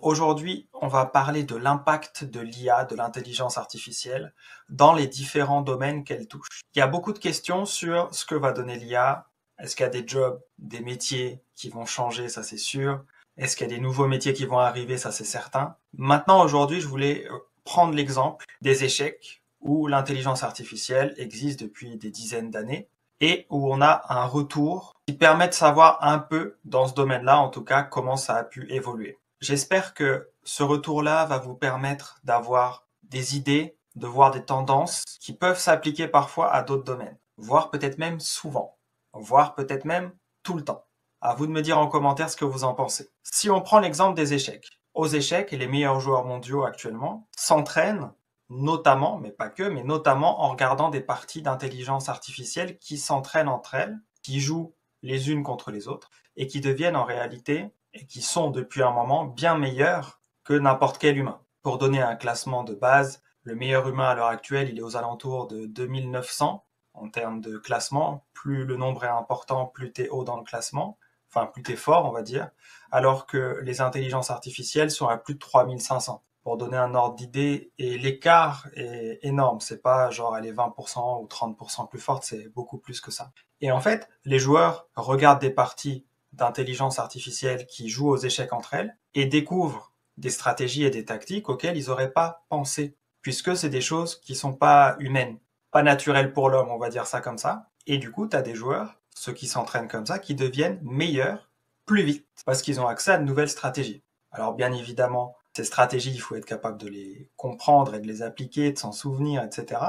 Aujourd'hui, on va parler de l'impact de l'IA, de l'intelligence artificielle, dans les différents domaines qu'elle touche. Il y a beaucoup de questions sur ce que va donner l'IA. Est-ce qu'il y a des jobs, des métiers qui vont changer, ça c'est sûr. Est-ce qu'il y a des nouveaux métiers qui vont arriver, ça c'est certain. Maintenant, aujourd'hui, je voulais prendre l'exemple des échecs où l'intelligence artificielle existe depuis des dizaines d'années et où on a un retour qui permet de savoir un peu, dans ce domaine-là en tout cas, comment ça a pu évoluer. J'espère que ce retour-là va vous permettre d'avoir des idées, de voir des tendances qui peuvent s'appliquer parfois à d'autres domaines, voire peut-être même souvent, voire peut-être même tout le temps. À vous de me dire en commentaire ce que vous en pensez. Si on prend l'exemple des échecs, aux échecs, les meilleurs joueurs mondiaux actuellement s'entraînent notamment, mais pas que, mais notamment en regardant des parties d'intelligence artificielle qui s'entraînent entre elles, qui jouent les unes contre les autres et qui deviennent en réalité et qui sont depuis un moment bien meilleurs que n'importe quel humain. Pour donner un classement de base, le meilleur humain à l'heure actuelle, il est aux alentours de 2900 en termes de classement. Plus le nombre est important, plus t'es haut dans le classement, enfin plus t'es fort, on va dire, alors que les intelligences artificielles sont à plus de 3500. Pour donner un ordre d'idée, et l'écart est énorme, c'est pas genre elle est 20% ou 30% plus forte, c'est beaucoup plus que ça. Et en fait, les joueurs regardent des parties d'intelligence artificielle qui jouent aux échecs entre elles et découvrent des stratégies et des tactiques auxquelles ils n'auraient pas pensé, puisque c'est des choses qui sont pas humaines, pas naturelles pour l'homme, on va dire ça comme ça. Et du coup, tu as des joueurs, ceux qui s'entraînent comme ça, qui deviennent meilleurs plus vite, parce qu'ils ont accès à de nouvelles stratégies. Alors bien évidemment, ces stratégies, il faut être capable de les comprendre et de les appliquer, de s'en souvenir, etc.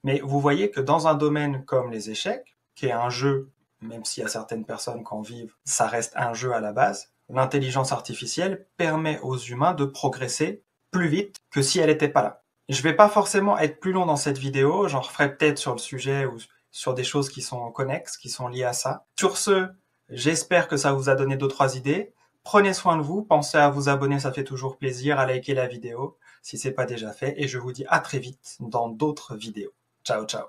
Mais vous voyez que dans un domaine comme les échecs, qui est un jeu, même s'il y a certaines personnes qui en vivent, ça reste un jeu à la base, l'intelligence artificielle permet aux humains de progresser plus vite que si elle n'était pas là. Je vais pas forcément être plus long dans cette vidéo, j'en referai peut-être sur le sujet ou sur des choses qui sont connexes, qui sont liées à ça. Sur ce, j'espère que ça vous a donné 2-3 idées. Prenez soin de vous, pensez à vous abonner, ça fait toujours plaisir, à liker la vidéo si c'est pas déjà fait, et je vous dis à très vite dans d'autres vidéos. Ciao, ciao.